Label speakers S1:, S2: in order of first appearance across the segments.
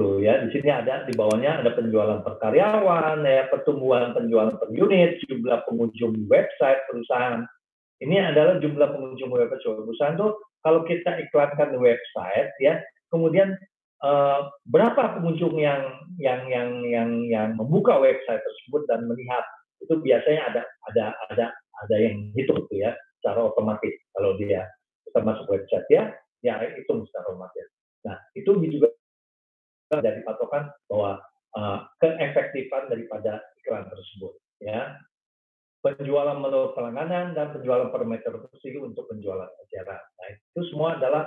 S1: Tuh ya, di sini ada di bawahnya ada penjualan per karyawan, ya, pertumbuhan penjualan per unit, jumlah pengunjung website perusahaan. Ini adalah jumlah pengunjung website perusahaan tuh kalau kita iklankan di website ya, kemudian berapa pengunjung yang membuka website tersebut dan melihat, itu biasanya ada yang hitung tuh ya secara otomatis kalau dia kita masuk website ya hitung secara otomatis. Nah itu juga jadi patokan bahwa keefektifan daripada iklan tersebut ya. Penjualan menurut pelangganan dan penjualan per meter persegi untuk penjualan acara. Nah, itu semua adalah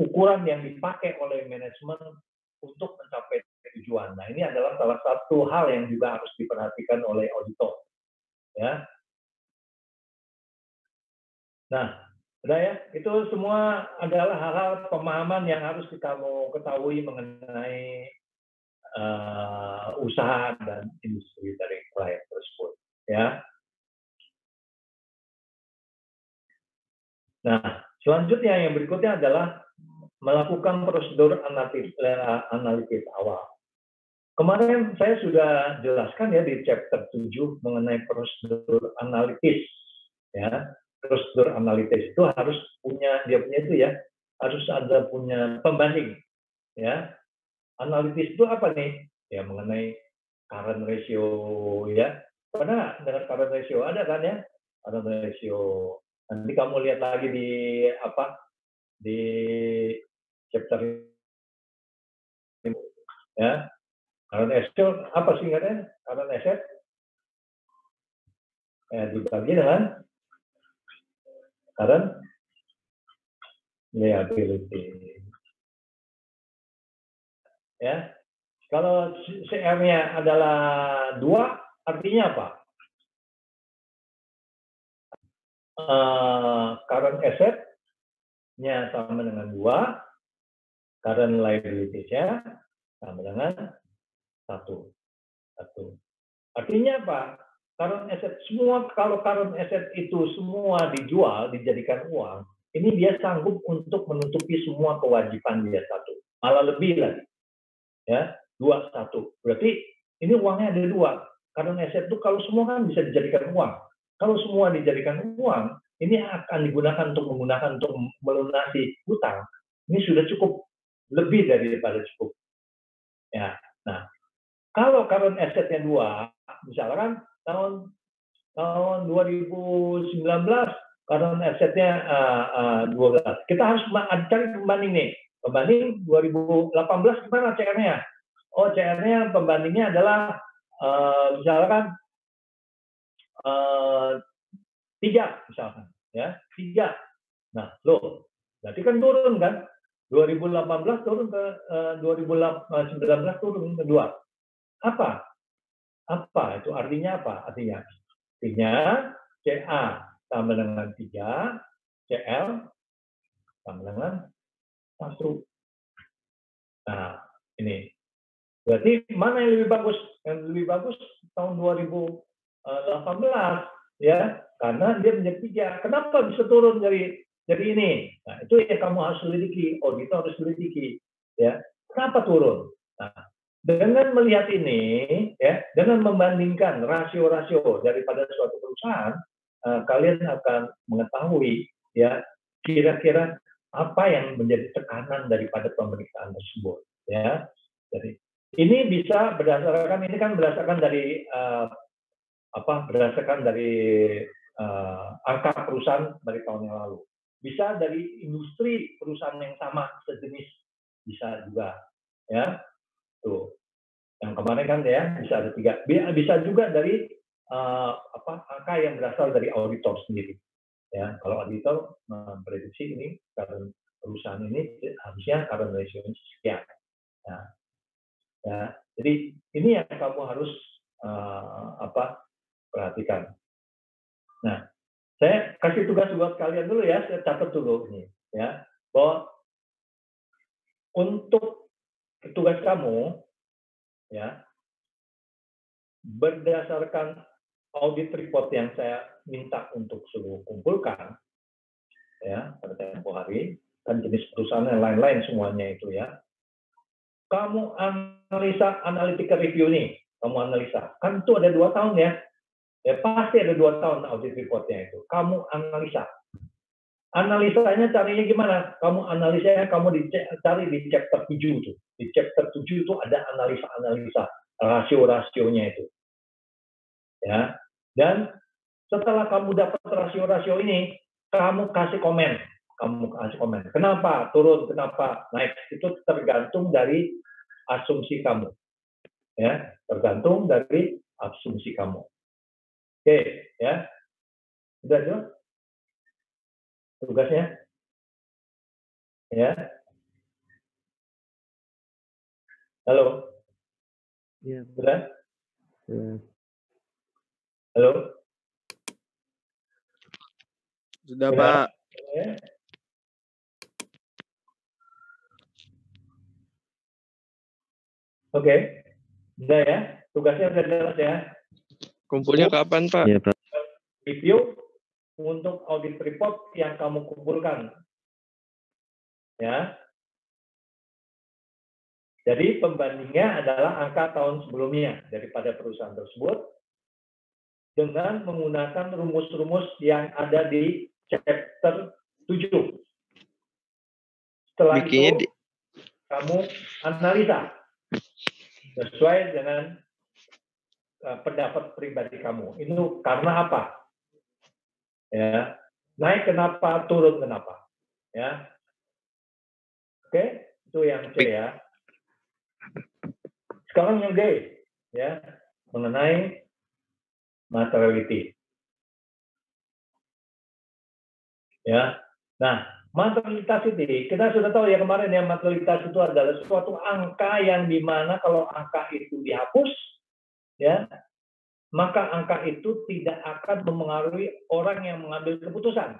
S1: ukuran yang dipakai oleh manajemen untuk mencapai tujuan. Nah, ini adalah salah satu hal yang juga harus diperhatikan oleh auditor. Ya. Nah, udah ya, itu semua adalah hal-hal pemahaman yang harus kamu ketahui mengenai usaha dan industri dari klien tersebut. Ya. Nah, selanjutnya yang berikutnya adalah melakukan prosedur analitis awal. Kemarin saya sudah jelaskan ya di chapter 7 mengenai prosedur analitis. Ya, prosedur analitis itu harus punya itu ya, harus ada punya pembanding. Ya, analitis itu apa nih? Ya mengenai current ratio ya. Pernah dengan current ratio ada kan ya? Current ratio. Nanti kamu lihat lagi di di chapter ya. Current asset apa singkatnya? Current asset dibagi dengan current liability. Ya. Kalau CR-nya adalah 2, artinya apa? Current asset-nya sama dengan 2, current liability-nya sama dengan 1. Artinya apa? Current asset kalau current asset itu semua dijual, dijadikan uang, ini dia sanggup untuk menutupi semua kewajiban dia 1. Malah lebih lagi. Ya, 2, 1. Berarti ini uangnya ada 2. Current asset itu kalau semua kan bisa dijadikan uang. Kalau semua dijadikan uang, ini akan digunakan untuk melunasi hutang. Ini sudah cukup, lebih daripada cukup. Ya. Nah, kalau current asset-nya 2, misalkan tahun 2019 current asset-nya 12. Kita harus cari pembanding nih. Pembanding 2018 gimana CR-nya? Oh, CR-nya pembandingnya adalah misalkan 3 misalkan ya, 3. Nah, loh, berarti kan turun kan? 2018 turun ke 2019 turun ke 2. Apa itu artinya apa? Artinya CA sama dengan 3, CL sama dengan 1. Nah, ini. Berarti mana yang lebih bagus? Yang lebih bagus tahun 2018 ya, karena dia menjadi 3. Kenapa bisa turun dari ini? Nah, itu yang kamu harus selidiki, auditor harus selidiki ya. Kenapa turun? Nah, dengan melihat ini ya, dengan membandingkan rasio-rasio daripada suatu perusahaan, kalian akan mengetahui ya kira-kira apa yang menjadi tekanan daripada pemeriksaan tersebut ya. Jadi ini bisa berdasarkan dari berdasarkan dari angka perusahaan dari tahun yang lalu. Bisa dari industri perusahaan yang sama sejenis, bisa juga ya. Tuh. Yang kemarin kan ya bisa ada 3. Bisa juga dari angka yang berasal dari auditor sendiri. Ya, kalau auditor memprediksi ini karena perusahaan ini harusnya current ratio sekian. Nah, ya, jadi ini yang kamu harus perhatikan. Nah, saya kasih tugas buat kalian dulu ya, saya catat dulu ini ya, bahwa untuk tugas kamu ya, berdasarkan audit report yang saya minta untuk suruh kumpulkan ya pada tempo hari, kan jenis perusahaan yang lain-lain semuanya itu ya. kamu analisa analytical review nih, kamu analisa. Kan itu ada 2 tahun ya. Ya pasti ada 2 tahun audit reportnya itu. Kamu analisa. Analisanya caranya gimana? Kamu analisanya cari di chapter 7 tuh. Di chapter 7 itu ada analisa-analisa rasio-rasionya itu. Ya. Dan setelah kamu dapat rasio-rasio ini, kamu kasih komen. Kamu kasih komen. Kenapa turun, kenapa naik? Itu tergantung dari asumsi kamu. Ya, tergantung dari asumsi kamu. Oke, ya. Sudah jelas tugasnya? Ya. Halo.
S2: Iya.
S1: Sudah?
S2: Ya.
S1: Halo.
S3: Sudah, Pak.
S1: Ya. Oke. Sudah ya. Tugasnya sudah jelas ya.
S3: Kumpulnya kapan, Pak?
S2: Iya, Pak.
S1: Review untuk audit report yang kamu kumpulkan. Ya. Jadi pembandingnya adalah angka tahun sebelumnya daripada perusahaan tersebut dengan menggunakan rumus-rumus yang ada di chapter 7. Setelah itu kamu analisa sesuai dengan pendapat pribadi kamu. Itu karena apa? Ya, naik kenapa, turun kenapa? Ya, oke, itu yang C ya. Sekarang yang D, ya, mengenai materiality. Ya, nah, materialitas ini kita sudah tahu ya kemarin ya, materialitas itu adalah suatu angka yang dimana kalau angka itu dihapus, ya, maka angka itu tidak akan memengaruhi orang yang mengambil keputusan.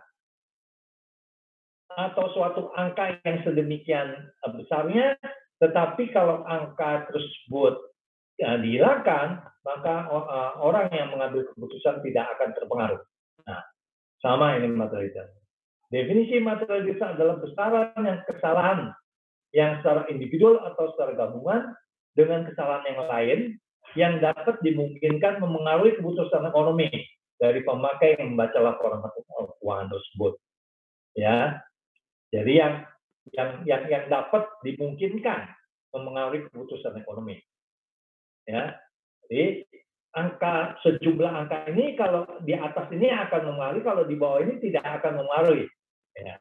S1: Atau suatu angka yang sedemikian besarnya, tetapi kalau angka tersebut dihilangkan, maka orang yang mengambil keputusan tidak akan terpengaruh. Nah, sama ini materialitas. Definisi materialitas adalah besaran yang kesalahan yang secara individual atau secara gabungan dengan kesalahan yang lain yang dapat dimungkinkan memengaruhi keputusan ekonomi dari pemakai yang membaca laporan keuangan tersebut. Ya, jadi yang dapat dimungkinkan memengaruhi keputusan ekonomi. Ya, jadi sejumlah angka ini kalau di atas ini akan memengaruhi, kalau di bawah ini tidak akan memengaruhi. Ya,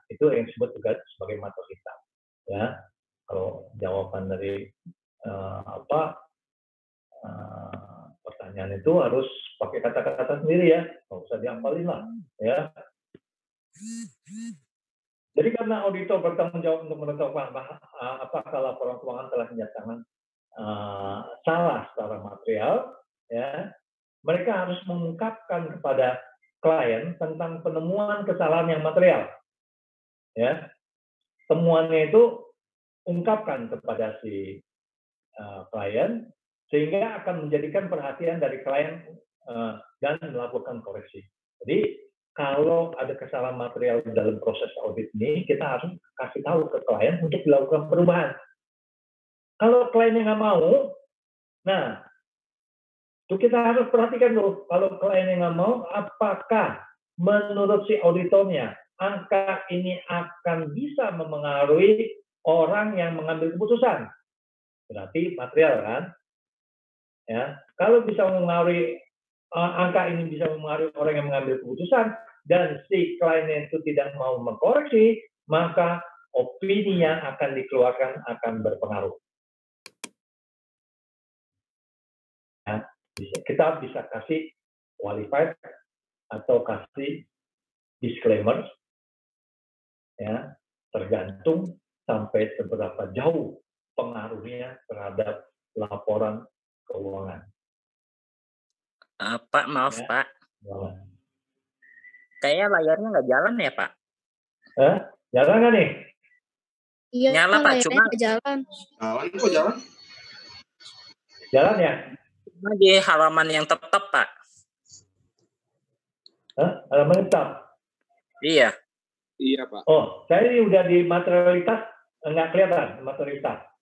S1: itu yang disebut juga sebagai materialitas. Ya, kalau jawaban dari pertanyaan itu harus pakai kata-kata sendiri ya, nggak usah dihafalin lah. Ya. Jadi karena auditor bertanggung jawab untuk menentukan apakah laporan keuangan telah dinyatakan salah secara material, ya, mereka harus mengungkapkan kepada klien tentang penemuan kesalahan yang material. Ya, temuannya itu ungkapkan kepada si klien sehingga akan menjadikan perhatian dari klien dan melakukan koreksi. Jadi kalau ada kesalahan material dalam proses audit ini, kita harus kasih tahu ke klien untuk dilakukan perubahan. Kalau kliennya nggak mau, nah, itu kita harus perhatikan dulu. Kalau kliennya nggak mau, apakah menurut si auditornya, angka ini akan bisa memengaruhi orang yang mengambil keputusan? Berarti material kan? Ya, kalau bisa memengaruhi angka ini bisa memengaruhi orang yang mengambil keputusan dan si kliennya itu tidak mau mengkoreksi, maka opini yang akan dikeluarkan akan berpengaruh. Ya, kita bisa kasih qualified atau kasih disclaimer, ya, tergantung sampai seberapa jauh pengaruhnya terhadap laporan keuangan.
S4: Pak, maaf ya. Pak. Kayaknya layarnya nggak jalan ya, Pak?
S1: Jalan nggak nih?
S5: Iya,
S4: nyala, Pak, cuma
S5: nggak jalan.
S6: Jalan kok jalan?
S1: Jalan ya?
S4: Cuma di halaman yang tetap, Pak.
S1: Halaman tetap?
S4: Iya.
S6: Iya, Pak.
S1: Oh, saya ini udah di materialitas, nggak kelihatan materialitas.